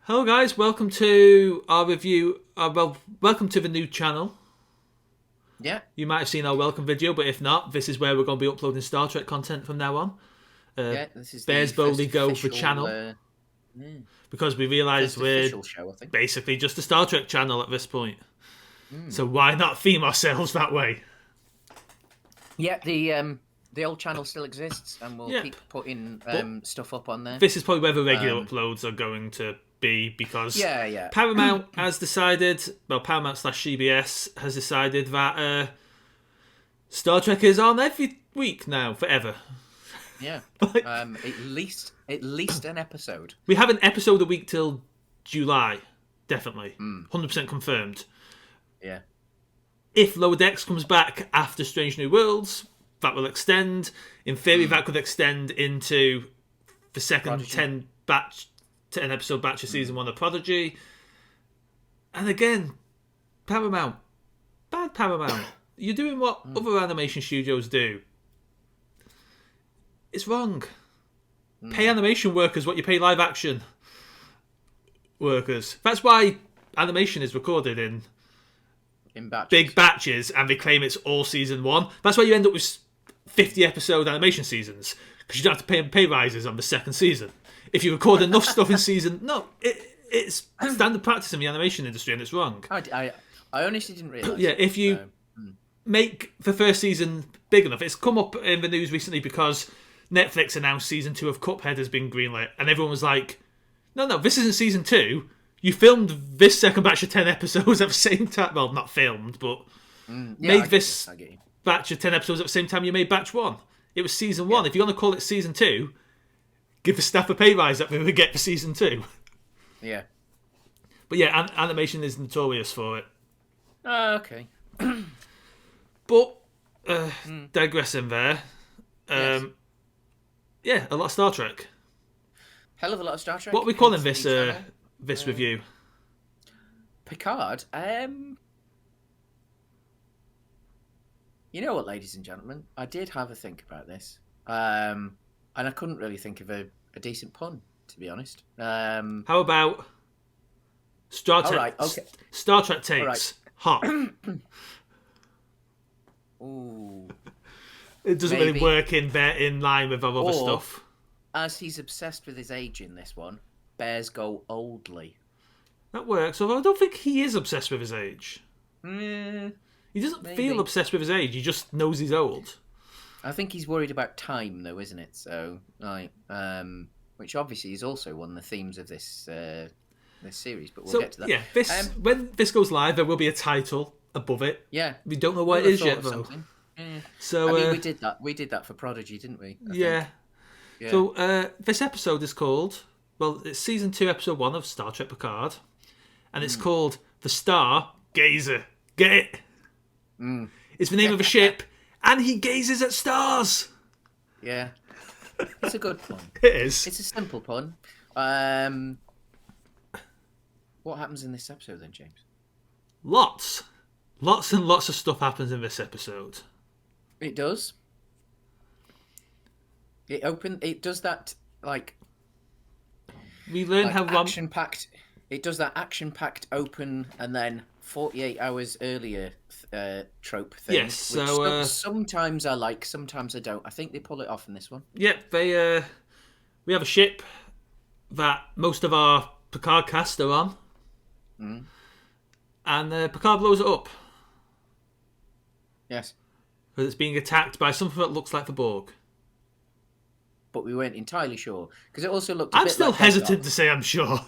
Hello guys, welcome to our review. Welcome to the new channel. Yeah. You might have seen our welcome video, but if not, this is where we're going to be uploading Star Trek content from now on. This is Bears the first boldly go for official, channel because we realise first we're official show, I think. basically just a Star Trek channel at this point. So why not theme ourselves that way? Yeah, the old channel still exists, and we'll Yeah. keep putting stuff up on there. This is probably where the regular uploads are going to be because Yeah. Paramount has decided, Paramount/CBS has decided that Star Trek is on every week now, forever. Yeah. Like- At least an episode. We have an episode a week till July, definitely, 100% confirmed. Yeah. If Lower Decks comes back after Strange New Worlds, that will extend. In theory, that could extend into the second Prodigy. 10 episode batch of season 1 of Prodigy. And again, Paramount. Bad Paramount. You're doing what other animation studios do. It's wrong. Pay animation workers what you pay live action workers. That's why animation is recorded in batches. big batches and they claim it's all season 1. That's why you end up with 50 episode animation seasons, because you don't have to pay them pay rises on the second season. If you record enough stuff in season... No, it's standard practice in the animation industry and it's wrong. I honestly didn't realise. Yeah, if you make the first season big enough... It's come up in the news recently because Netflix announced season 2 of Cuphead has been greenlit and everyone was like, no, this isn't season 2. You filmed this second batch of 10 episodes at the same time. Well, not filmed, but made this batch of 10 episodes at the same time you made batch 1. It was season 1. If you're going to call it season 2, give the staff a pay rise that we would get for season 2. Yeah. But yeah, animation is notorious for it. Okay. But, digressing there. Yes. Yeah, a lot of Star Trek. Hell of a lot of Star Trek. What are we calling Hence this the channel. this review? Picard. You know what, ladies and gentlemen? I did have a think about this, and I couldn't really think of a decent pun, to be honest. How about Star Trek? All right, okay. Star Trek takes right. hot. Ooh. It doesn't Maybe. really work in line with our other Or- stuff. As he's obsessed with his age in this one, bears go oldly. That works, although I don't think he is obsessed with his age. Mm, He doesn't Maybe. feel obsessed with his age, he just knows he's old. I think he's worried about time, though, isn't it? So, which obviously is also one of the themes of this this series. But we'll get to that. Yeah, when this goes live, there will be a title above it. Yeah. We don't know what it Would is have yet, thought of though. something. Yeah. So, I mean, we did that. We did that for Prodigy, didn't we? I yeah. think. Yeah. So, this episode is called... Well, it's season 2, episode 1 of Star Trek Picard. And it's called The Star Gazer. Get it? It's the name of a ship, and he gazes at stars. Yeah. It's a good pun. It is. It's a simple pun. What happens in this episode then, James? Lots and lots of stuff happens in this episode. It does. It does that We learn how Rom... action packed. It does that action packed open and then 48 hours earlier trope thing. Yes, so, sometimes I like, sometimes I don't. I think they pull it off in this one. Yep, they we have a ship that most of our Picard cast are on, and Picard blows it up Yes, because it's being attacked by something that looks like the Borg. but we weren't entirely sure because it also looked. I'm bit still like hesitant to say I'm sure.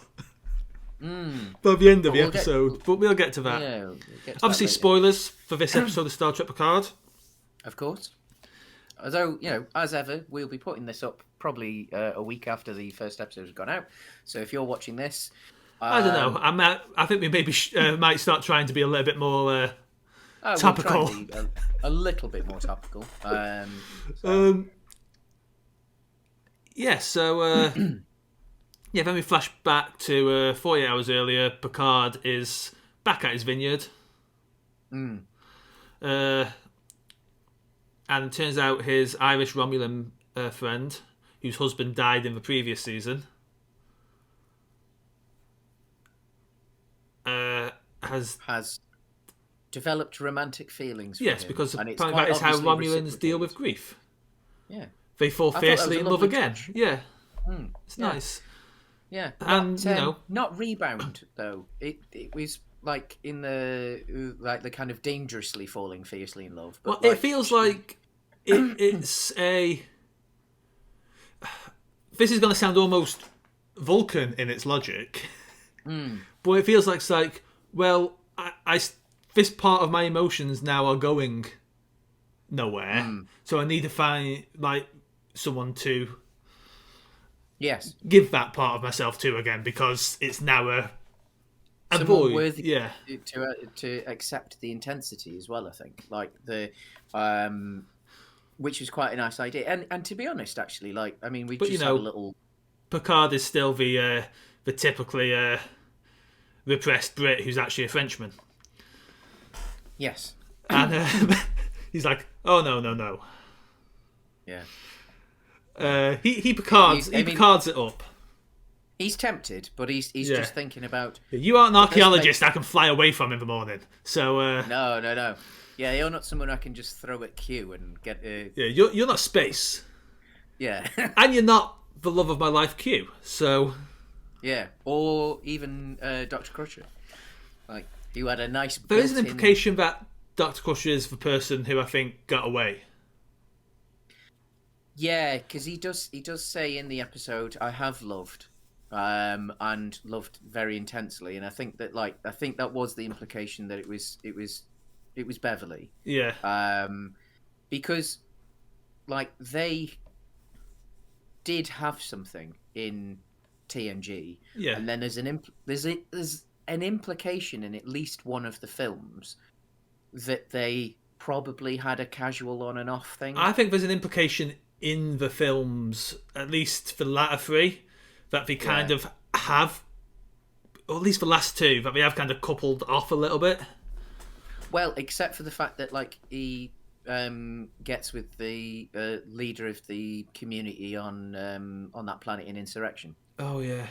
By the end of the episode, but we'll get to that. Yeah, we'll get to Obviously, that later. spoilers for this episode of Star Trek Picard. Of course. Although, as ever, we'll be putting this up probably a week after the first episode has gone out. So if you're watching this, I don't know. I think we maybe might start trying to be a little bit more we'll try and topical. be a little bit more topical. Yeah, so yeah, then we flash back to 48 hours earlier. Picard is back at his vineyard. And it turns out his Irish Romulan friend, whose husband died in the previous season, has developed romantic feelings for yes, him. because And it's apparently that quite is how obviously Romulans deal with reciprocated. grief. Yeah. They fall I thought that was fiercely a in love lovely again. touch. Yeah, it's Yeah. nice. Yeah. And, not rebound though. It was like in the kind of dangerously falling fiercely in love. But Well, it feels like it's a... This is going to sound almost Vulcan in its logic, but it feels like it's like, well, this part of my emotions now are going nowhere, so I need to find like someone to yes, give that part of myself to again, because it's now a someone void. worthy Yeah, to accept the intensity as well. I think like which was quite a nice idea. And to be honest, actually, like I mean, we but just had a little. Picard is still the typically repressed Brit who's actually a Frenchman, Yes. and he's like, oh no. Yeah. He Picards it up. He's tempted, but he's just thinking about. You aren't an archaeologist I can fly away from in the morning. So No. Yeah, you're not someone I can just throw at Q and get. yeah, you're not space, Yeah. and you're not the love of my life, Q. So Yeah, or even Dr. Crusher. Like you had a nice. there is an implication that Dr. Crusher is the person who I think got away. Yeah, because he does say in the episode, "I have loved." And loved very intensely, and I think that was the implication that it was Beverly. Yeah. Because like they did have something in TNG, Yeah. and then there's an implication in at least one of the films that they probably had a casual on and off thing. I think there's an implication in the films, at least for the latter three, that they kind of have, or at least the last two, that they have kind of coupled off a little bit. Well, except for the fact that like he gets with the leader of the community on that planet in Insurrection. Oh yeah.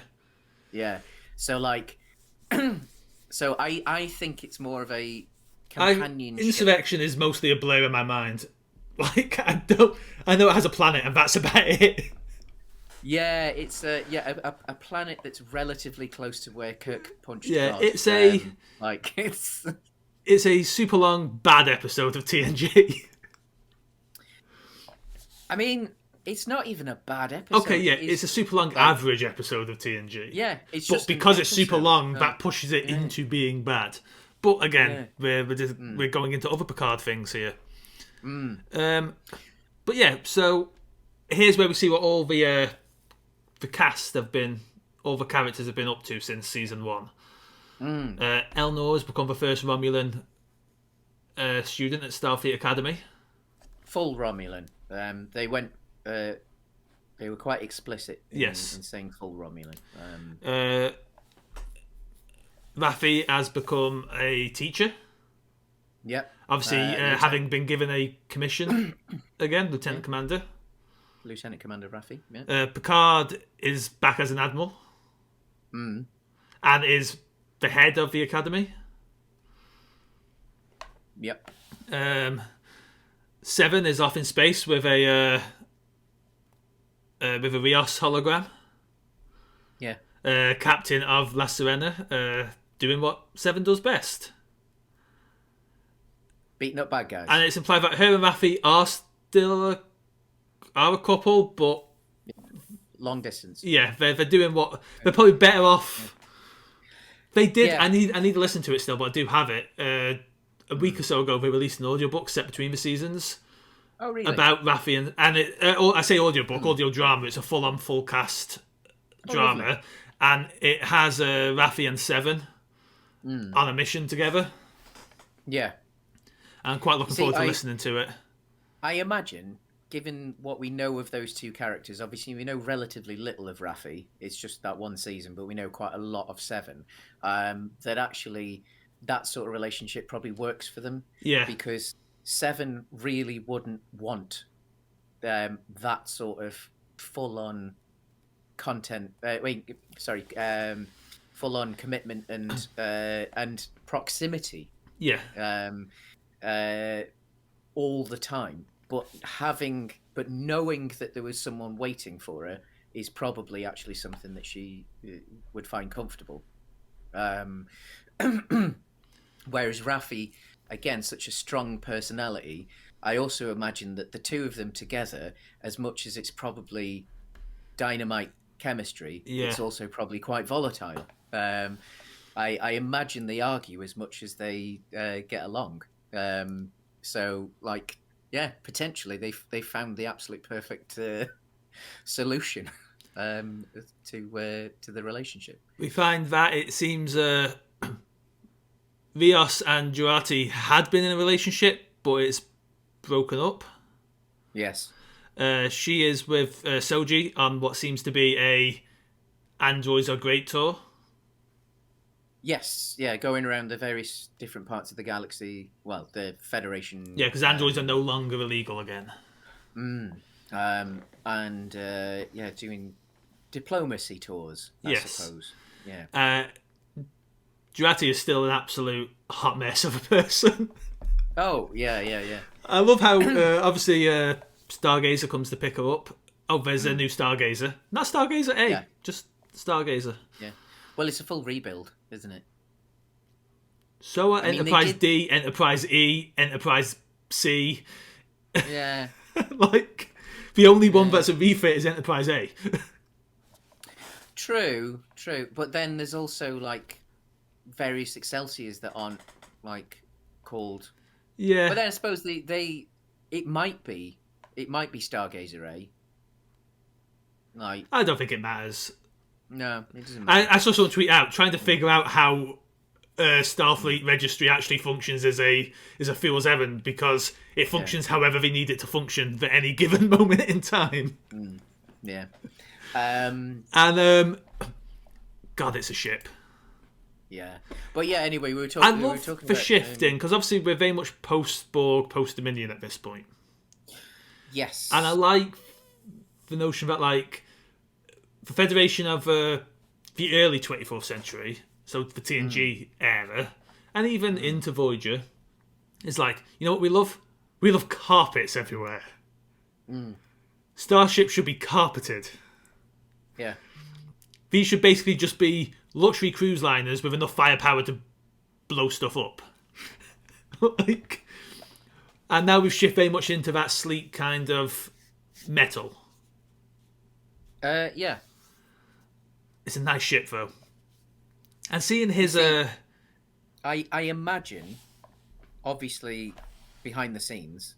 Yeah. So like, so I think it's more of a companionship. Insurrection is mostly a blur in my mind. Like I know it has a planet, and that's about it. Yeah, it's a planet that's relatively close to where Kirk punched. Yeah, God. it's it's a super long bad episode of TNG. I mean, it's not even a bad episode. Okay, yeah, it's a super long average episode of TNG. Yeah, it's but just because it's super long, that pushes it into being bad. But again, we're going into other Picard things here. But yeah, so here's where we see what all the cast have been, all the characters have been up to since season 1. Elnor has become the first Romulan student at Starfleet Academy. Full Romulan. They went. They were quite explicit in saying full Romulan. Raffi has become a teacher. Yep. Obviously, having been given a commission again, Lieutenant Commander. Lieutenant Commander Raffi. Yeah. Picard is back as an admiral. And is the head of the academy. Yep. 7 is off in space with a Rios hologram. Yeah. Captain of La Serena, doing what 7 does best. Beating up bad guys. And it's implied that her and Raffi are still a couple, but long distance. Yeah, they're doing what they're probably better off. They did. Yeah. I need to listen to it still, but I do have it. A week or so ago, they released an audiobook set between the seasons. Oh, really? About Raffi and it. I say audiobook, audio drama. It's a full cast drama, lovely. And it has Raffi and 7 on a mission together. Yeah. And I'm quite looking forward to listening to it. I imagine, given what we know of those two characters, obviously we know relatively little of Raffi. It's just that one season, but we know quite a lot of 7. That actually, that sort of relationship probably works for them. Yeah. Because 7 really wouldn't want that sort of full-on content. Full-on commitment and proximity Yeah. All the time, but knowing that there was someone waiting for her is probably actually something that she would find comfortable. Whereas Raffi, again, such a strong personality, I also imagine that the two of them together, as much as it's probably dynamite chemistry, it's also probably quite volatile. I imagine they argue as much as they get along. So, like, yeah, potentially they found the absolute perfect solution to the relationship. We find that it seems Rios and Jurati had been in a relationship, but it's broken up. Yes. She is with Soji on what seems to be a Androids Are Great tour. Yes, yeah, going around the various different parts of the galaxy. Well, the Federation. Yeah, because androids are no longer illegal again. Doing diplomacy tours, I suppose. Yeah. Jurati is still an absolute hot mess of a person. Oh, yeah. I love how, obviously, Stargazer comes to pick her up. Oh, there's a new Stargazer. Not Stargazer A, just Stargazer. Yeah. Well, it's a full rebuild, isn't it? So Enterprise D, Enterprise E, Enterprise C. Yeah. Like, the only one that's a refit is Enterprise A. True. But then there's also, like, various Excelsiors that aren't, like, called... Yeah. But then I suppose it might be Stargazer A. Like, I don't think it matters. No, it doesn't matter. I saw someone tweet out trying to figure out how Starfleet Registry actually functions as a fool's errand, because it functions however they need it to function at any given moment in time. Yeah. God, it's a ship. Yeah, but yeah. Anyway, we were talking. I love the shifting, because obviously we're very much post-Borg, post-Dominion at this point. Yes, and I like the notion that, like, the Federation of the early 24th century, so the TNG era, and even into Voyager, is like, you know what we love? We love carpets everywhere. Starships should be carpeted. Yeah. These should basically just be luxury cruise liners with enough firepower to blow stuff up. Like, and now we've shifted very much into that sleek kind of metal. Yeah. It's a nice ship, though. And seeing his... I imagine, obviously, behind the scenes,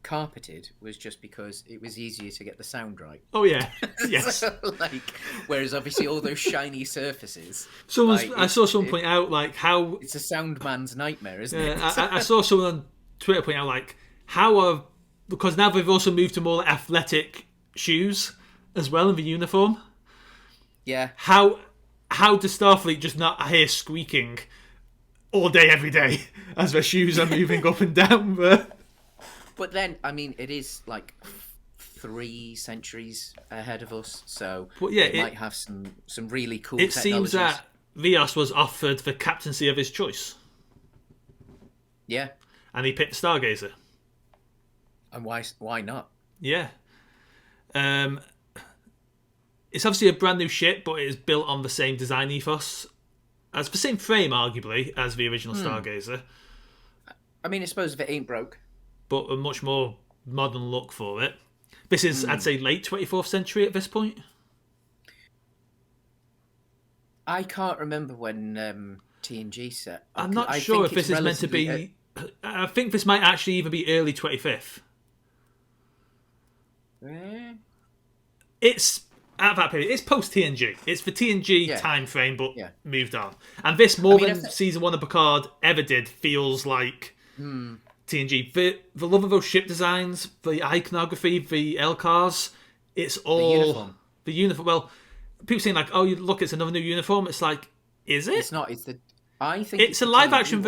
carpeted was just because it was easier to get the sound right. Oh, yeah. Yes. So, like, whereas, obviously, all those shiny surfaces... I saw someone point out, like, how... It's a sound man's nightmare, isn't it? I saw someone on Twitter point out, like, how... because now they've also moved to more athletic shoes as well in the uniform. Yeah. How does Starfleet just not hear squeaking all day, every day, as their shoes are moving up and down? But then, I mean, it is like 3 centuries ahead of us, so it might have some really cool technologies. It seems that Rios was offered the captaincy of his choice. Yeah. And he picked Stargazer. And why not? Yeah. It's obviously a brand new ship, but it is built on the same design ethos, as the same frame, arguably, as the original Stargazer. I mean, I suppose if it ain't broke. But a much more modern look for it. This is, I'd say, late 24th century at this point. I can't remember when TNG set. I'm not sure if this is meant to be... I think this might actually even be early 25th. It's... At that period, it's post TNG. It's the TNG time frame, but moved on. And this, than season 1 of Picard ever did, feels like TNG. The love of those ship designs, the iconography, the LCARs, it's all the uniform. Well, people saying like, "Oh, you look, it's another new uniform." It's like, is it? It's not. I think it's a live action.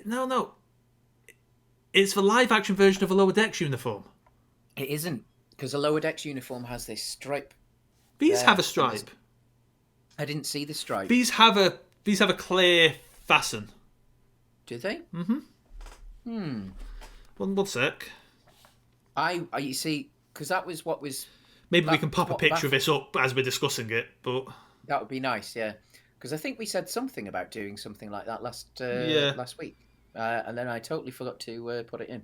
No. It's the live action version of a Lower Decks uniform. It isn't, because a Lower Decks uniform has this stripe. These have a stripe. I didn't see the stripe. These have a clear fasten. Do they? One sec. I you see, because that was what was. Maybe we can pop a picture of this up as we're discussing it, but that would be nice, yeah. Because I think we said something about doing something like that last week, and then I totally forgot to put it in.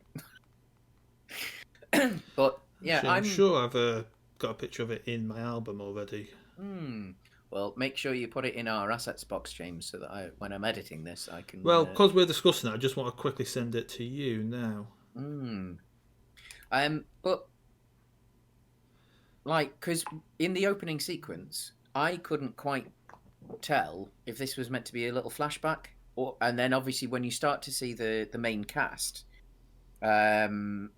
But yeah, I'm sure I've got a picture of it in my album already. Well, make sure you put it in our assets box, James, so that when I'm editing this, I can. Well, because we're discussing it, I just want to quickly send it to you now. But like, because in the opening sequence, I couldn't quite tell if this was meant to be a little flashback, and then obviously when you start to see the main cast, it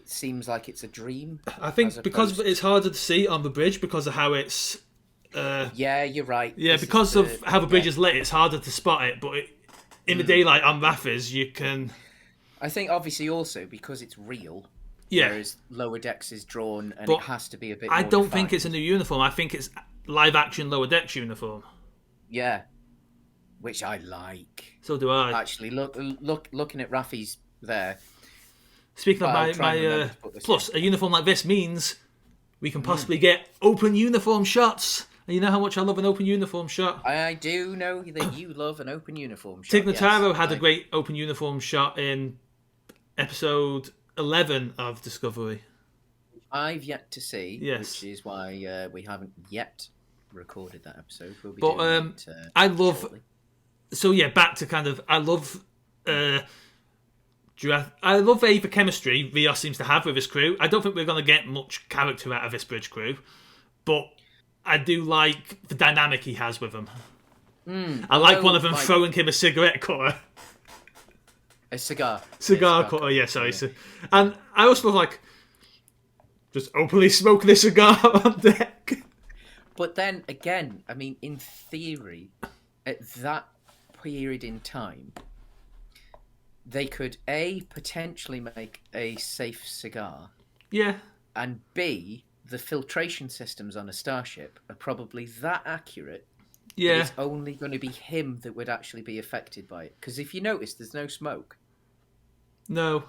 seems like it's a dream. I think because it's harder to see on the bridge because of how it's. Yeah, you're right. Yeah, because of how the bridge is lit, it's harder to spot it. But in the daylight on Raffers, you can. I think obviously also because it's real. Yeah. Whereas Lower Decks is drawn and it has to be a bit. I more don't defined. think it's a new uniform. I think it's live action Lower Decks uniform. Yeah, which I like. So do I. Actually, looking at Raffi's there. Speaking of my plus, a uniform like this means we can possibly get open uniform shots. And you know how much I love an open uniform shot. I do know that you love an open uniform shot. Tig Notaro had a great open uniform shot in episode 11 of Discovery. I've yet to see, yes. Which is why we haven't yet recorded that episode. We'll be doing it, I love. Shortly. So yeah, back to kind of I love the chemistry Rios seems to have with his crew. I don't think we're going to get much character out of this bridge crew, but I do like the dynamic he has with them. I like one of them throwing him a cigarette cutter. A cigar. Cigar cutter, yeah, sorry. Yeah. And I also like just openly smoking a cigar on deck. But then again, I mean, in theory, at that period in time, they could A, potentially make a safe cigar. Yeah. And B, the filtration systems on a starship are probably that accurate. Yeah. It's only going to be him that would actually be affected by it. Because if you notice, there's no smoke. No.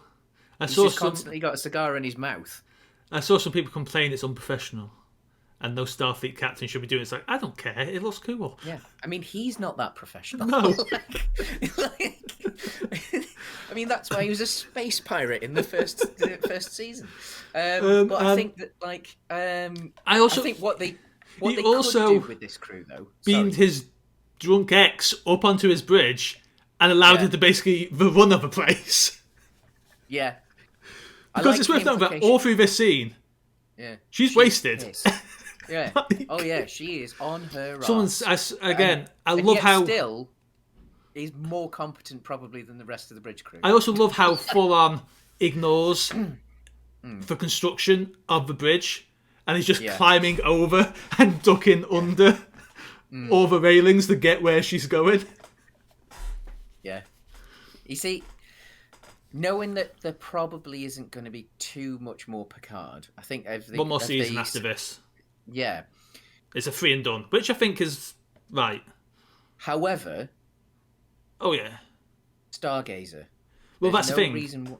He's just constantly got a cigar in his mouth. I saw some people complain it's unprofessional. And no Starfleet captain should be doing it. It's like, I don't care. It looks cool. Yeah. I mean, he's not that professional. No. I mean, that's why he was a space pirate in the first season. But I think that, like... I think what they could do with this crew, though... beamed his drunk ex up onto his bridge and allowed him to basically the run of the place. Yeah. Because it's worth noting that all through this scene, she's wasted. Yeah. Oh, yeah, she is on her ass. I love how... still, he's more competent probably than the rest of the bridge crew. I also love how full-on ignores the construction of the bridge, and he's just climbing over and ducking under all the railings to get where she's going. Yeah. You see, knowing that there probably isn't going to be too much more Picard, I think... One more season after this. Yeah. It's a free and done, which I think is right. However... Oh, yeah. Stargazer. Well, that's the thing.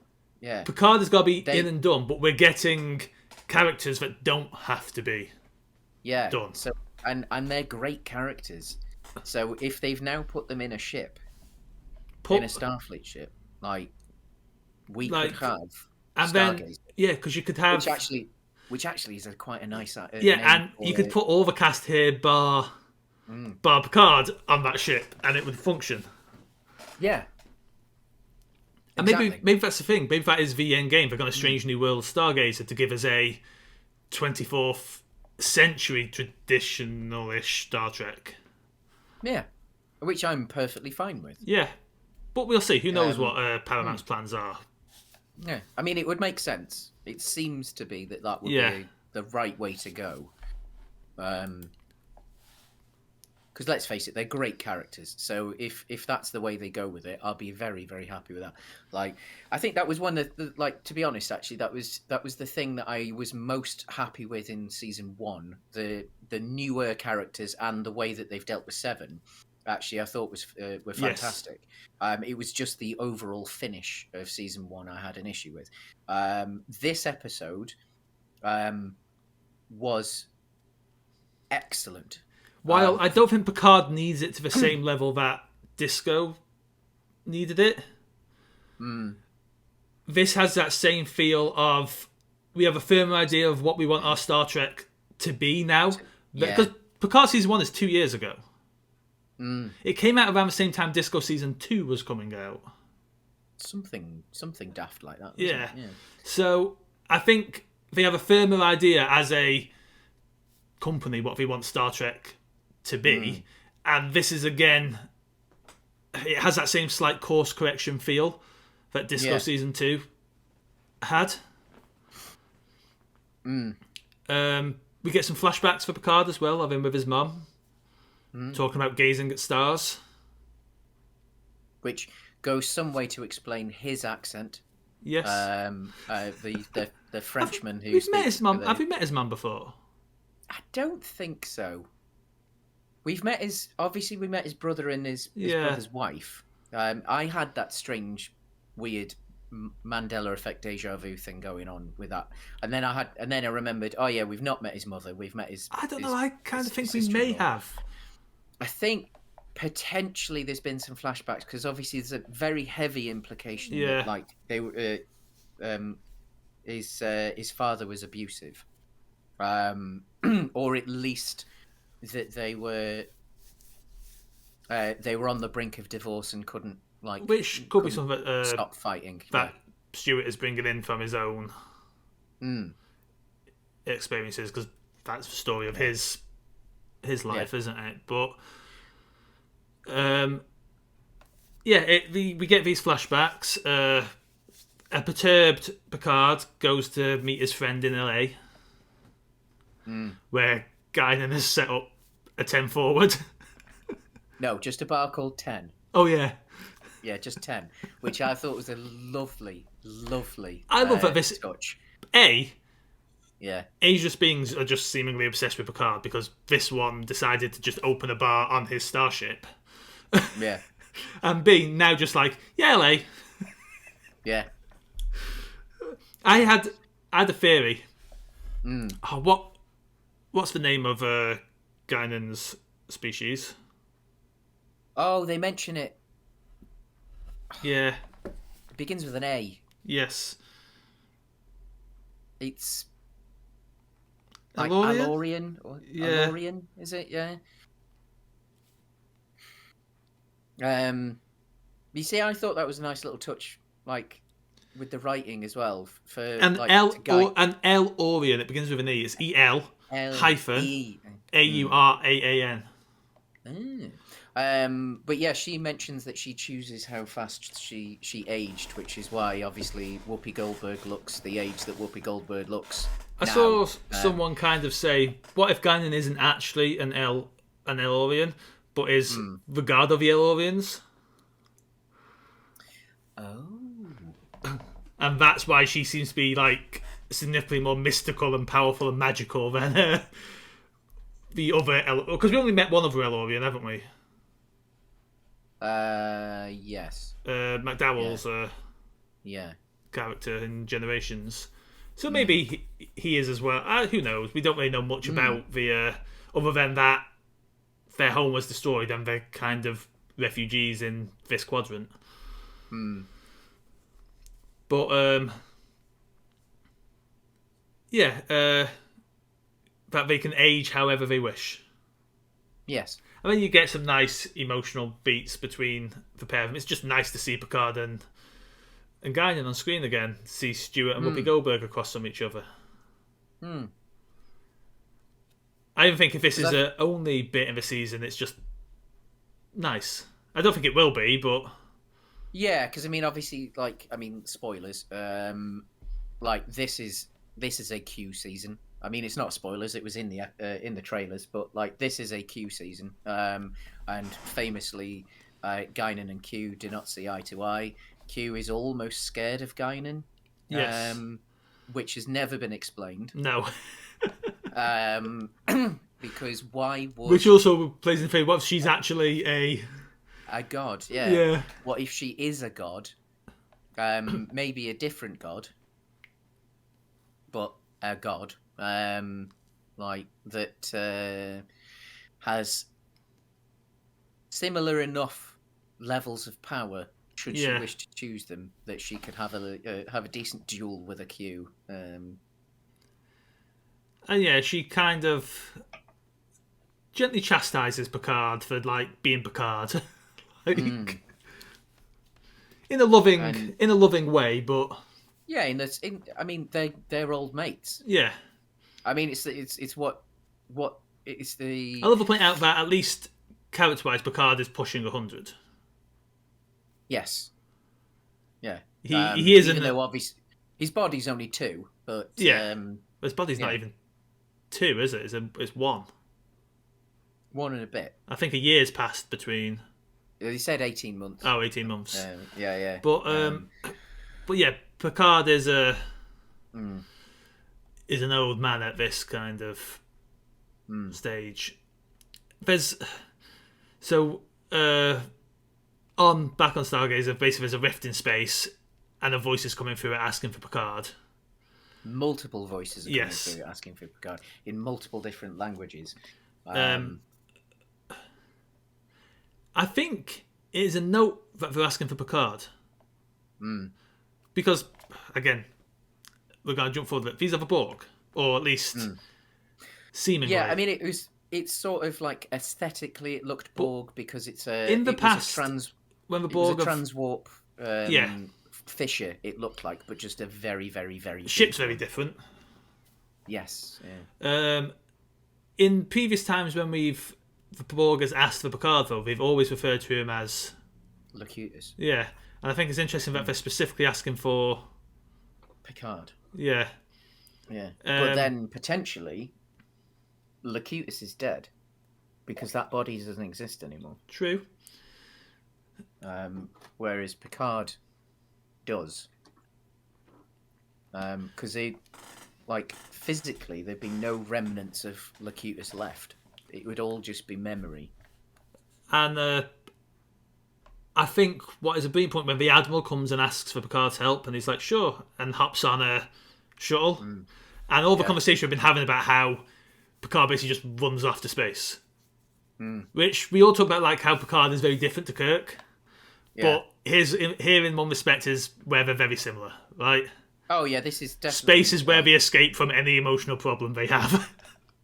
Picard has got to be in and done, but we're getting characters that don't have to be done. So, and they're great characters. So if they've now put them in a ship, in a Starfleet ship, like, we could have and Stargazer. Then, yeah, because you could have... Which actually is quite a nice... and you could put all the cast here, bar Picard, on that ship, and it would function. Yeah. And maybe that's the thing. Maybe that is the end game. They're going to Strange New World Stargazer to give us a 24th century traditional-ish Star Trek. Yeah. Which I'm perfectly fine with. Yeah. But we'll see. Who knows what Paramount's plans are. Yeah. I mean, it would make sense. It seems to be that would be the right way to go. Because let's face it, they're great characters. So if that's the way they go with it, I'll be very, very happy with that. Like, I think that was one of the, like, to be honest, actually, that was the thing that I was most happy with in season 1. The newer characters and the way that they've dealt with Seven. actually, I thought were fantastic. It was just the overall finish of season 1 I had an issue with. This episode was excellent. While I don't think Picard needs it to the same level that Disco needed it, this has that same feel of we have a firmer idea of what we want our Star Trek to be now. Because Picard season 1 is 2 years ago. It came out around the same time Disco season 2 was coming out. Something daft like that. Yeah. So I think they have a firmer idea as a company what they want Star Trek to be, and this is again, it has that same slight course correction feel that Disco season 2 had. We get some flashbacks for Picard as well of him with his mum talking about gazing at stars, which goes some way to explain his accent. Yes. The Frenchman who we've met his mum. Have we met his mum before? I don't think so. We met his brother and his brother's wife. I had that strange, weird Mandela effect deja vu thing going on with that, and then I remembered. Oh yeah, we've not met his mother. We've met his. I don't know. I kind of think we may have. I think potentially there's been some flashbacks because obviously there's a very heavy implication that like they were, his father was abusive, or at least that they were on the brink of divorce and couldn't which could be something stop fighting that Stuart is bringing in from his own experiences, because that's the story of his life, isn't it? But we get these flashbacks. A perturbed Picard goes to meet his friend in LA, where Guinan has set up a 10 forward. No, just a bar called 10. Oh yeah, just 10, which I thought was a lovely. I love that this touch. Asia's beings are just seemingly obsessed with Picard because this one decided to just open a bar on his starship. Yeah. And B, now just like, LA. Yeah. I had a theory. What's the name of Guinan's species? Oh, they mention it. Yeah. It begins with an A. Yes. It's like Alorian? Alorian, is it? Yeah. You see, I thought that was a nice little touch, like with the writing as well. For and L Orion, it begins with an E. It's EL hyphen AURAAN. But yeah, she mentions that she chooses how fast she aged, which is why obviously Whoopi Goldberg looks the age that Whoopi Goldberg looks. I saw someone kind of say, "What if Guinan isn't actually an El-Orion, but is the god of the El-Orions?" Oh. And that's why she seems to be like significantly more mystical and powerful and magical than the other because we only met one other El-Orion, haven't we? Yes. McDowell's character in Generations. So maybe he is as well. Who knows? We don't really know much about the other than that their home was destroyed and they're kind of refugees in this quadrant. But that they can age however they wish. Yes. And then you get some nice emotional beats between the pair of them. It's just nice to see Picard and Guinan on screen again. See Stuart and Whoopi Goldberg across from each other. I don't think if this is the only bit in the season, it's just nice. I don't think it will be, but yeah, because I mean, obviously, spoilers. This is a Q season. I mean, it's not spoilers. It was in the trailers, but this is a Q season. And famously, Guinan and Q do not see eye to eye. Q is almost scared of Guinan, which has never been explained. No. because why would Which also plays in favour. What if she's actually a god? Yeah. Yeah. What if she is a god? Maybe a different god, but a god. Like that has similar enough levels of power. Should she wish to choose them, that she could have a decent duel with a Q. And yeah, she kind of gently chastises Picard for like being Picard, like in a loving way, but yeah, I mean, they're old mates. Yeah, I mean, it's what it's the. I love to point out that at least character-wise, Picard is pushing 100. Yes. Yeah. He isn't. Even though obviously his body's only 2, but his body's not even 2, is it? It's 1. 1 and a bit. I think a year's passed between. He said 18 months. Oh, 18 months. Yeah. But yeah, Picard is an old man at this kind of stage. There's back on Stargazer, basically there's a rift in space, and a voice is coming through it asking for Picard. Multiple voices are coming through asking for Picard in multiple different languages. I think it is a note that they're asking for Picard. Because, again, we're going to jump forward a bit. These are the Borg, or at least seemingly. Yeah, I mean, it's sort of like aesthetically it looked Borg because it's a in the past when the Borg transwarp fissure it looked like, but just a very very very ship's very different. Yes. Yeah. In previous times when the Borg has asked for Picard, though, they've always referred to him as Locutus. Yeah, and I think it's interesting that they're specifically asking for Picard. Yeah. But then potentially Locutus is dead because that body doesn't exist anymore. True. Whereas Picard does. Because they, like, physically, there'd be no remnants of Locutus left. It would all just be memory. And I think what is a big point when the Admiral comes and asks for Picard's help, and he's like, sure, and hops on a shuttle. And all the conversation we've been having about how Picard basically just runs off to space. Which we all talk about, like, how Picard is very different to Kirk. Yeah. But here in one respect is where they're very similar, right? Oh, yeah, this is definitely... Space is where they escape from any emotional problem they have.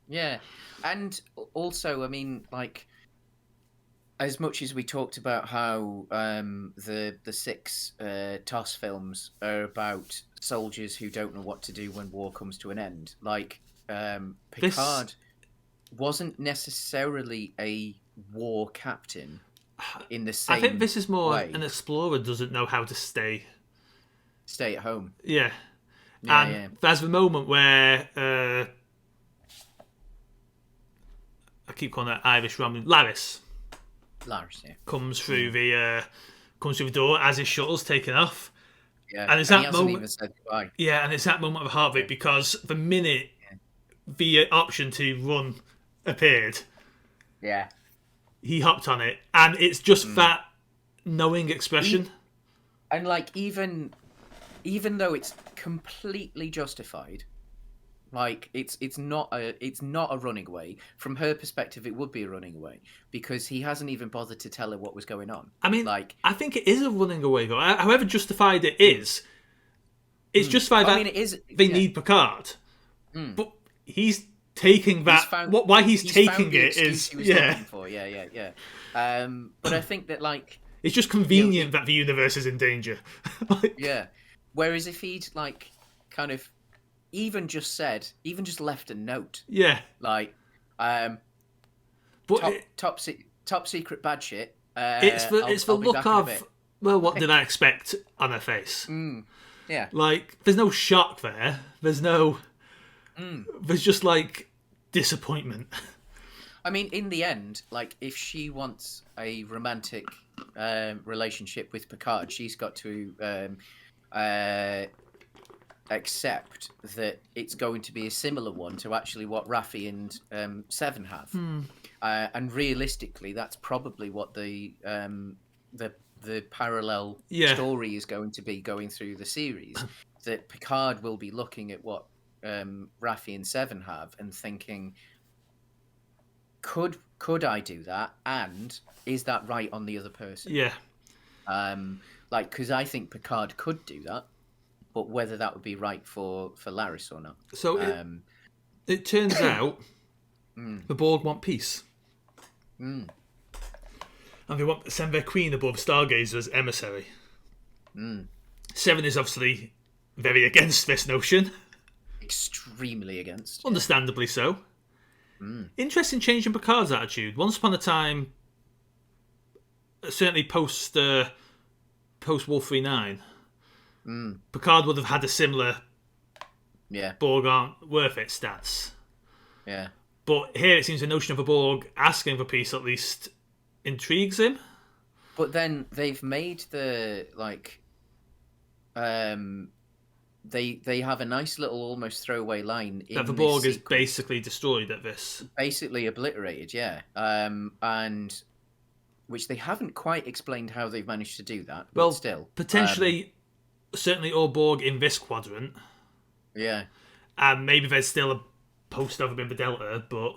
Yeah. And also, I mean, like, as much as we talked about how the 6 TOS films are about soldiers who don't know what to do when war comes to an end, like, Picard wasn't necessarily a war captain in the same way. I think this is more an explorer doesn't know how to stay at home. Yeah. There's the moment where I keep calling that Irish Roman Laris, comes through the door as his shuttle's taken off. Yeah. And it's that moment. Even said goodbye. Yeah, and it's that moment of heartbreak because the minute the option to run appeared, he hopped on it, and it's just that knowing expression. And like even though it's completely justified, like it's not a running away. From her perspective, it would be a running away because he hasn't even bothered to tell her what was going on. I mean, like, I think it is a running away though. However justified it is, it's justified that they need Picard, but he's taking that. Why he's taking it is for. But I think that like it's just convenient that the universe is in danger. Whereas if he'd like kind of even just left a note, like but top secret bad shit. It's the look of well, what did I expect on her face? Yeah, like there's no shock there. There's no. There's just like disappointment. I mean, in the end, like if she wants a romantic relationship with Picard, she's got to accept that it's going to be a similar one to actually what Raffi and Seven have. And realistically, that's probably what the parallel story is going to be going through the series. That Picard will be looking at what Raffi and Seven have and thinking, could I do that? And is that right on the other person? Yeah. Because I think Picard could do that, but whether that would be right for Laris or not. So it turns out the Borg want peace. And they want to send their queen above Stargazer as emissary. Seven is obviously very against this notion. Extremely against. Understandably so. Interesting change in Picard's attitude. Once upon a time, certainly post Wolf 39, Picard would have had a similar Borg aren't worth it stance. Yeah. But here it seems the notion of a Borg asking for peace at least intrigues him. But then they've made the they have a nice little almost throwaway line in that the Borg this is basically destroyed at this. Basically obliterated, yeah. And which they haven't quite explained how they've managed to do that. But still, potentially, certainly all Borg in this quadrant. Yeah. And maybe there's still a post of them in the Delta, but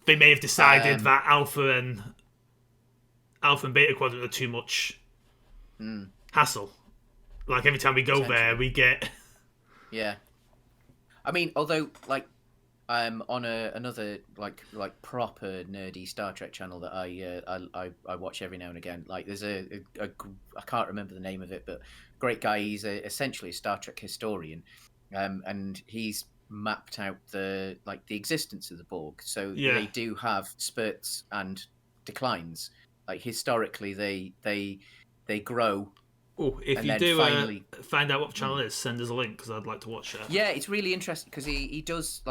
they may have decided that Alpha and Beta quadrant are too much hassle. Like every time we go there, we get. Yeah, I mean, although on another proper nerdy Star Trek channel that I watch every now and again. Like there's a I can't remember the name of it, but great guy. He's essentially a Star Trek historian, and he's mapped out the existence of the Borg. So they do have spurts and declines. Like historically, they grow. Oh, if you do finally find out what the channel is, send us a link because I'd like to watch that. Yeah, it's really interesting because he does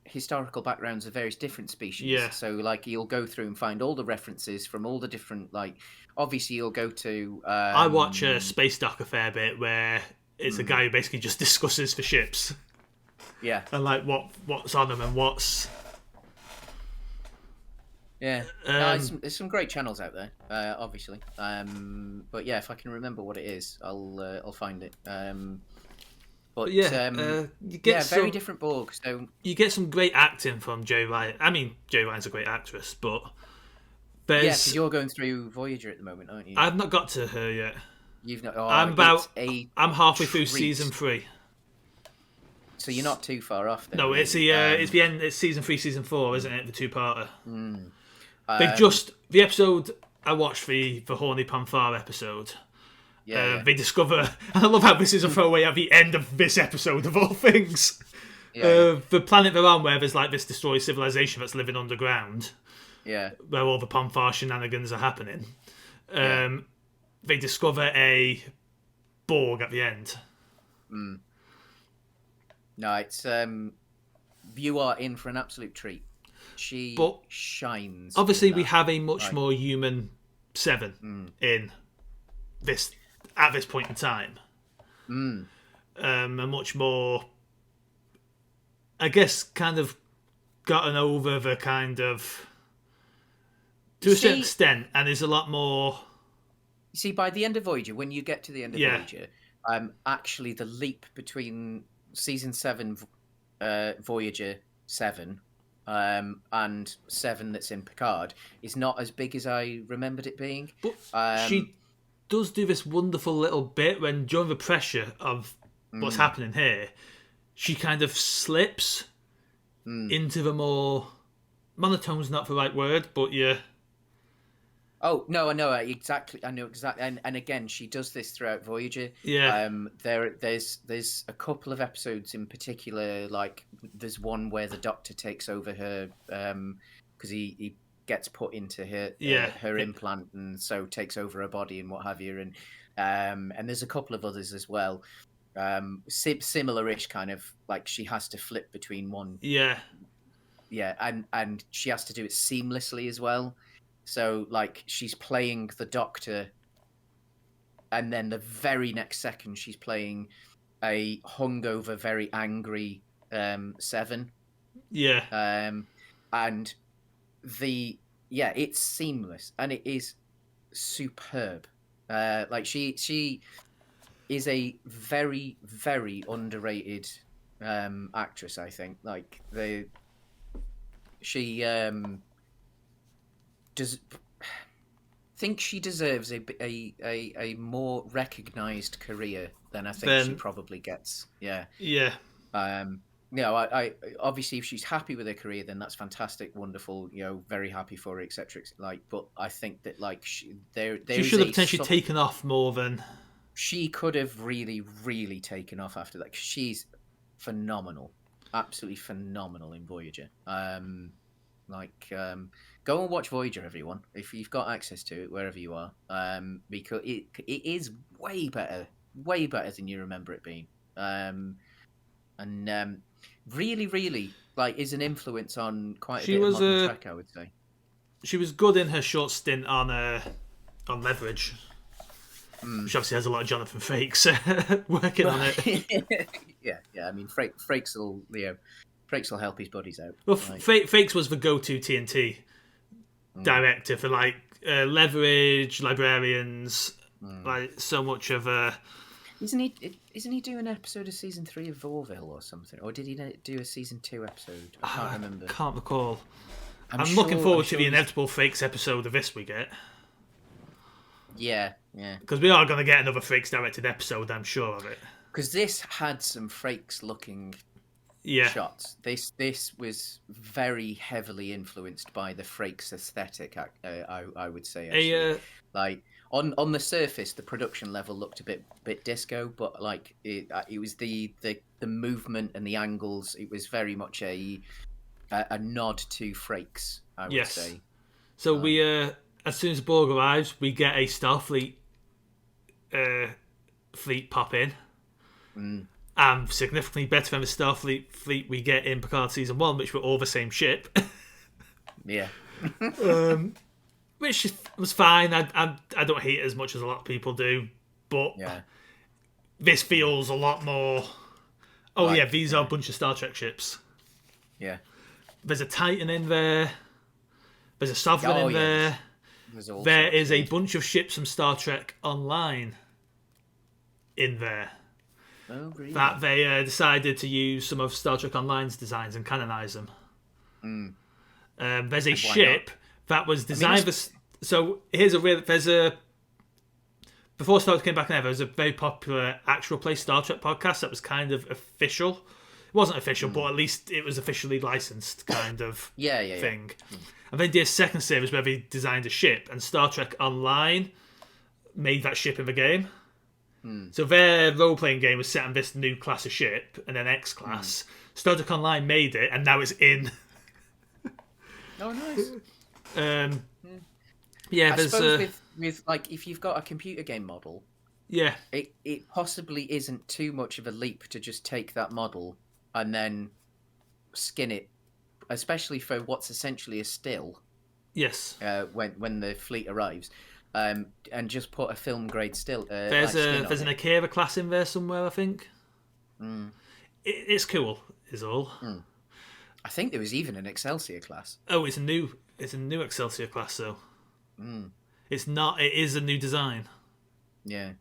historical backgrounds of various different species. Yeah. So he'll go through and find all the references from all the different obviously you'll go to. I watch a Space Doc a fair bit where it's a guy who basically just discusses the ships. Yeah. And what's on them and what's. Yeah, there's some great channels out there, obviously. But yeah, if I can remember what it is, I'll find it. But you get very different Borg. So you get some great acting from Jay Ryan. I mean, Jay Ryan's a great actress, but there's because you're going through Voyager at the moment, aren't you? I've not got to her yet. You've not. I'm halfway through season 3. So you're not too far off. Then, no, really. it's the end. It's season 3, season 4, isn't it? The 2-parter. They've just the episode I watched the Horny Panthar episode. They discover, and I love how this is a throwaway at the end of this episode of all things. The planet they're on, where there's this destroyed civilization that's living underground. Yeah, where all the Panthar shenanigans are happening. They discover a Borg at the end. No, it's you are in for an absolute treat. She shines. Obviously, we have a much more human Seven in this at this point in time. A much more, I guess, kind of gotten over the kind of to a certain extent, and there's a lot more. You see, by the end of Voyager, when you get to the end of Voyager, actually the leap between season 7, Voyager 7. And 7 that's in Picard is not as big as I remembered it being. But she does do this wonderful little bit when, during the pressure of what's happening here, she kind of slips into the more monotone's not the right word, but Oh no, I know exactly. I know exactly, and again, she does this throughout Voyager. Yeah. There's a couple of episodes in particular. There's one where the Doctor takes over her because he gets put into her implant, and so takes over her body and what have you. And there's a couple of others as well. Similar-ish kind of she has to flip between one. Yeah. Yeah, and she has to do it seamlessly as well. So, she's playing the Doctor, and then the very next second she's playing a hungover, very angry Seven. Yeah. And it's seamless and it is superb. Like she is a very, very underrated actress, I think. Like she does think she deserves a more recognized career than I think she probably gets. Yeah. Yeah. I obviously if she's happy with her career, then that's fantastic, wonderful. Very happy for her, etc. Like, but I think that like she should have potentially taken off more than she could have really, really taken off after that. 'Cause she's phenomenal, absolutely phenomenal in Voyager. Go and watch Voyager, everyone, if you've got access to it wherever you are, because it is way better than you remember it being. Really, really, like, is an influence on quite a bit of modern Trek, I would say. She was good in her short stint on Leverage, which obviously has a lot of Jonathan Frakes working on it. yeah. I mean, Frakes will help his buddies out. Well, Frakes was the go-to TNT director for like Leverage, Librarians, like so much of Isn't he doing an episode of season 3 of Vorville or something? Or did he do a season 2 episode? I can't remember. Can't recall. I'm looking forward to the inevitable Frakes episode of this we get. Yeah. Because we are going to get another Frakes directed episode, I'm sure of it. Because this had some Frakes looking shots. This was very heavily influenced by the Frakes aesthetic, I would say. Actually. Like on the surface, the production level looked a bit disco, but like it was the movement and the angles. It was very much a nod to Frakes, I would say. So we as soon as Borg arrives, we get a Starfleet fleet pop in. Significantly better than the Starfleet fleet we get in Picard season 1, which were all the same ship. Yeah. Which was fine. I don't hate it as much as a lot of people do, but this feels a lot more. Oh these are a bunch of Star Trek ships. Yeah. There's a Titan in there. There's a Sovereign in there. There is a bunch of ships from Star Trek Online in there. Oh, really? That they decided to use some of Star Trek Online's designs and canonize them. There's a ship that was designed so here's before Star Trek came back in there was a very popular actual play Star Trek podcast that was kind of official. It wasn't official, but at least it was officially licensed kind of thing. And they did a second series where they designed a ship, and Star Trek Online made that ship in the game. So their role-playing game was set on this new class of ship, and then X-Class. Star Trek Online made it, and now it's in. Oh, nice. I suppose with like if you've got a computer game model, it possibly isn't too much of a leap to just take that model and then skin it, especially for what's essentially a still. Yes. When the fleet arrives, and just put a film grade still. There's an Akira class in there somewhere, I think. It's cool, is all. I think there was even an Excelsior class. Oh, it's a new Excelsior class, though. It's not. It is a new design. Yeah,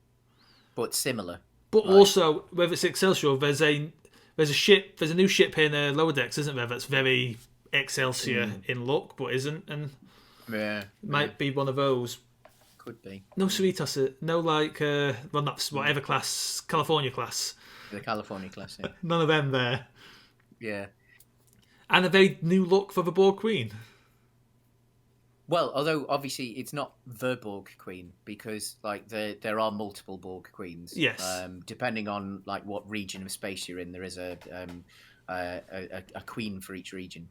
but similar. But also, whether it's Excelsior, there's a ship. There's a new ship here in the lower decks, isn't there? That's very Excelsior in look, but isn't, and might be one of those. Could be. No Cerritos. No not whatever class, California class. The California class. Yeah. None of them there. Yeah. And a very new look for the Borg Queen. Well, although obviously it's not the Borg Queen, because like there are multiple Borg Queens. Yes. Depending on like what region of space you're in, there is a queen for each region,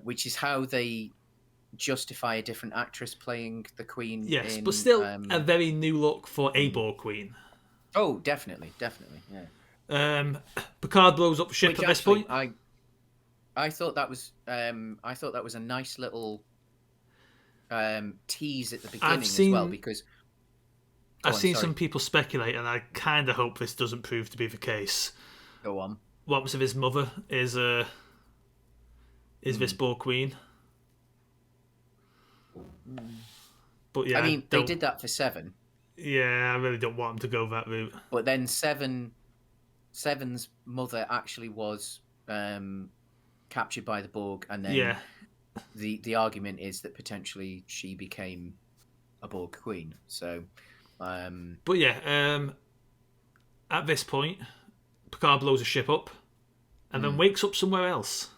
which is how they justify a different actress playing the queen. Yes, but still a very new look for a Borg Queen. Oh, definitely, yeah. Picard blows up the ship at this point. I thought that was a nice little tease at the beginning as well, because I've seen some people speculate, and I kind of hope this doesn't prove to be the case. Go on. What happens if his mother is this Borg queen? But yeah, I mean, they did that for 7. Yeah, I really don't want him to go that route. But then Seven's mother actually was captured by the Borg, and then the argument is that potentially she became a Borg queen. So, but yeah, at this point, Picard blows a ship up, and then wakes up somewhere else.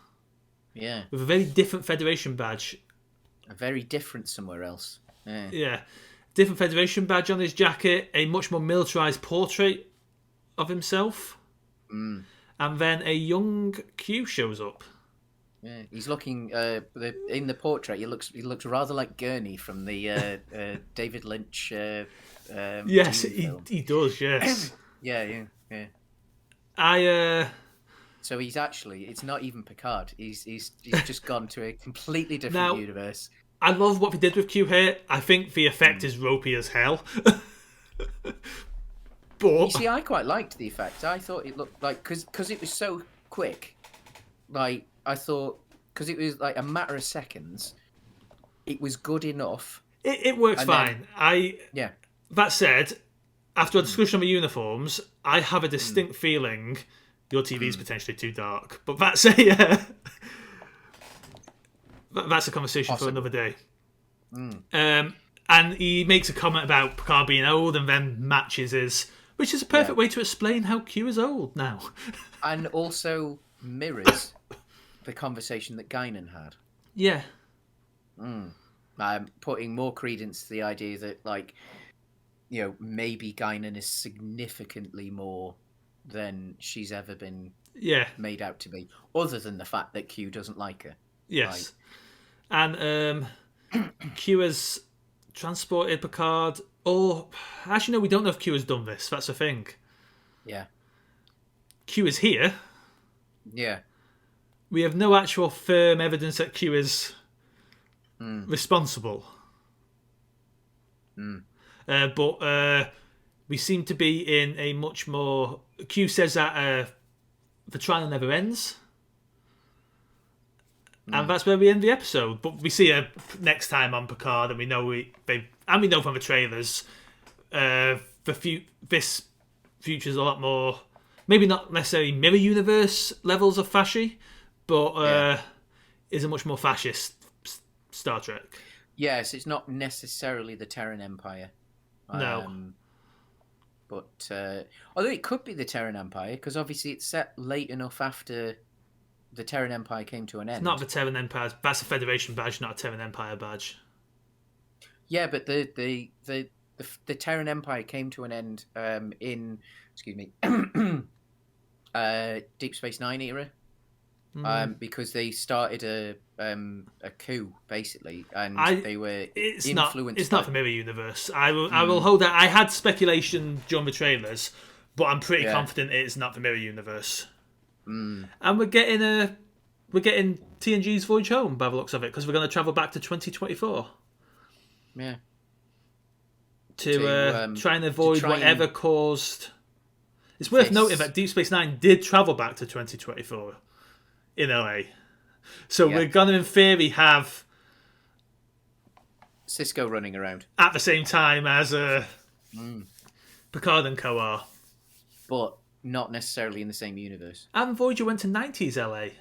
Yeah, with a very different Federation badge. A very different somewhere else. Yeah. Different Federation badge on his jacket, a much more militarised portrait of himself. And then a young Q shows up. Yeah, he's looking in the portrait. He looks rather like Gurney from the David Lynch. Yes, he does. Yes. yeah. So he's actually, it's not even Picard. He's just gone to a completely different universe. I love what they did with Q here. I think the effect is ropey as hell. But you see, I quite liked the effect. I thought it looked like, because it was so quick. Like, I thought, because it was like a matter of seconds, it was good enough. It works fine. Yeah. That said, after a discussion on the uniforms, I have a distinct feeling your TV is potentially too dark. But that's that's a conversation for another day. And he makes a comment about Picard being old, and then matches his, which is a perfect way to explain how Q is old now. And also mirrors the conversation that Guinan had. Yeah. Putting more credence to the idea that, like, you know, maybe Guinan is significantly more than she's ever been made out to be, other than the fact that Q doesn't like her. Yes. And Q has transported Picard, or actually no, we don't know if Q has done this. That's the thing. Yeah. Q is here. Yeah. We have no actual firm evidence that Q is responsible. But we seem to be in a much more... Q says that the trial never ends. And that's where we end the episode. But we see her next time on Picard, and we know we know from the trailers this future's a lot more, maybe not necessarily mirror universe levels of fashy, but is a much more fascist Star Trek. Yes, it's not necessarily the Terran Empire. No. But although it could be the Terran Empire, because obviously it's set late enough after the Terran Empire came to an end. It's not the Terran Empire. That's a Federation badge, not a Terran Empire badge. Yeah, but the Terran Empire came to an end in Deep Space Nine era, because they started a coup basically, and they were influenced. It's not the mirror universe. I will hold that. I had speculation during the trailers, but I'm pretty confident it's not the mirror universe. And we're getting TNG's Voyage Home by the looks of it, because we're going to travel back to 2024. Yeah. To try and avoid whatever caused. It's worth noting that Deep Space Nine did travel back to 2024 in LA. So we're going to, in theory, have Cisco running around at the same time as Picard and Co are. But not necessarily in the same universe. And Voyager went to 90s LA.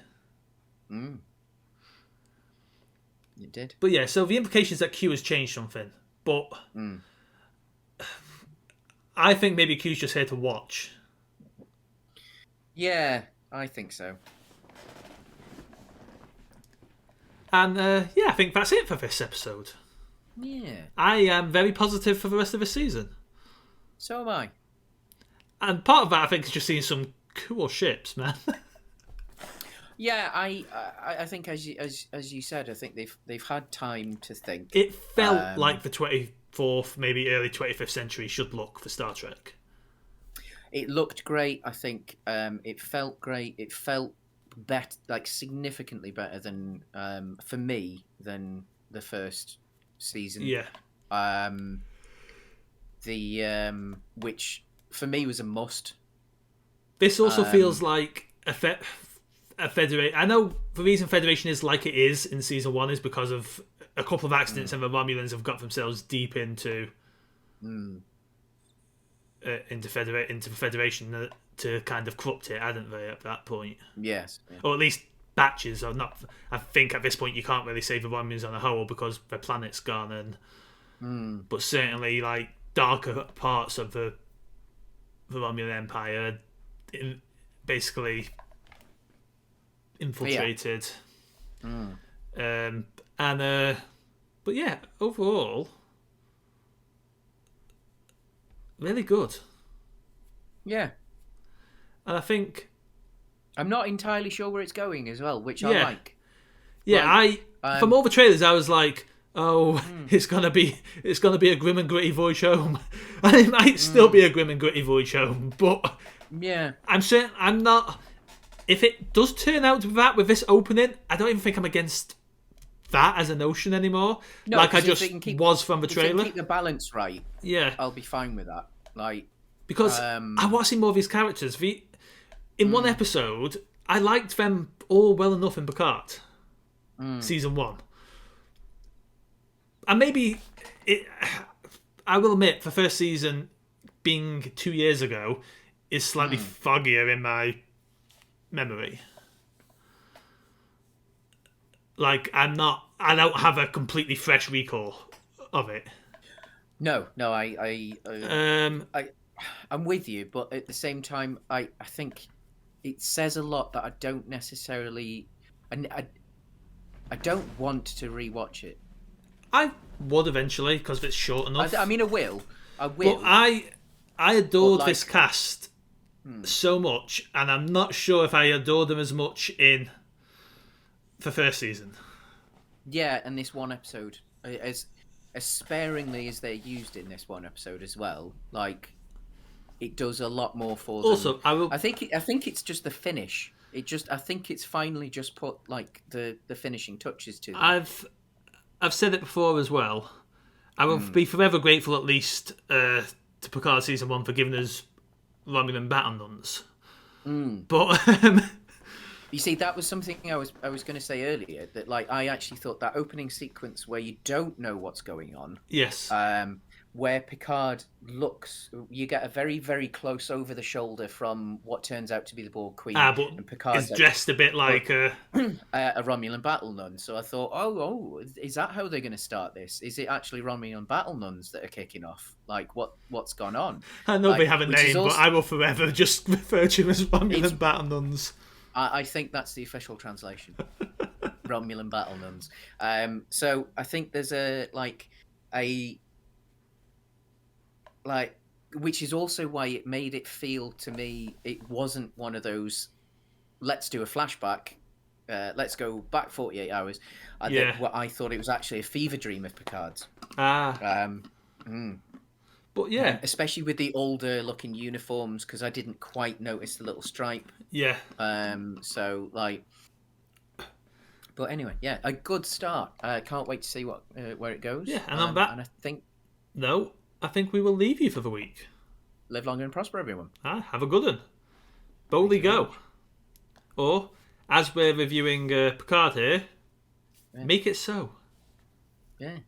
It did. But yeah, so the implication is that Q has changed something. But I think maybe Q's just here to watch. Yeah, I think so. And I think that's it for this episode. Yeah. I am very positive for the rest of the season. So am I. And part of that, I think, is just seeing some cool ships, man. Yeah, I think as you said, I think they've had time to think. It felt like the 24th, maybe early 25th century should look for Star Trek. It looked great. I think it felt great. It felt better, like significantly better than for me than the first season. Yeah. the which for me was a must. This also feels like a Federation. I know the reason Federation is like it is in season 1 is because of a couple of accidents and the Romulans have got themselves deep into Federation to kind of corrupt it, hadn't they, at that point? Yes. Yeah. Or at least batches are not. I think at this point you can't really say the Romulans on a whole because their planet's gone, but certainly like darker parts of the Romulan Empire basically infiltrated. But yeah, overall, really good. Yeah. And I think I'm not entirely sure where it's going as well, which I like. Yeah, from all the trailers, I was like, "Oh, it's gonna be a grim and gritty voyage home," and it might still be a grim and gritty voyage home. But yeah, I'm certain I'm not. If it does turn out to be that with this opening, I don't even think I'm against that as a notion anymore. No, like I just was from the trailer. If keep the balance right, yeah, I'll be fine with that. Like because I want to see more of these characters. In one episode, I liked them all well enough in Picard, season 1, and maybe I will admit the first season, being 2 years ago, is slightly foggier in my memory. Like I don't have a completely fresh recall of it. No, I'm with you, but at the same time, I think it says a lot that I don't necessarily, I don't want to rewatch it. I would eventually because it's short enough. I mean, I will. But I adored this cast so much, and I'm not sure if I adored them as much in the first season. Yeah, and this one episode, as sparingly as they're used in this one episode as well, like it does a lot more for them. Also, I think it's just the finish. I think it's finally just put like the finishing touches to them. I've said it before as well. I will be forever grateful, at least to Picard season 1 for giving us Romulan battle nuns. But you see, that was something I was going to say earlier. That like I actually thought that opening sequence where you don't know what's going on. Yes. Where Picard looks, you get a very, very close over the shoulder from what turns out to be the Borg Queen. But and Picard's is dressed a bit like a Romulan battle nun. So I thought, oh, is that how they're going to start this? Is it actually Romulan battle nuns that are kicking off? Like, what's gone on? I know they have a name, but I will forever just refer to them as Romulan battle nuns. I think that's the official translation. Romulan battle nuns. So I think there's which is also why it made it feel to me it wasn't one of those let's do a flashback, let's go back 48 hours. I thought it was actually a fever dream of Picard's. But yeah, especially with the older looking uniforms, because I didn't quite notice the little stripe. Yeah. So like, but anyway, yeah, a good start. I can't wait to see where it goes. Yeah, and on that, and I think we will leave you for the week. Live long and prosper, everyone. Have a good one. Boldly go. Or, as we're reviewing Picard here, make it so. Yeah.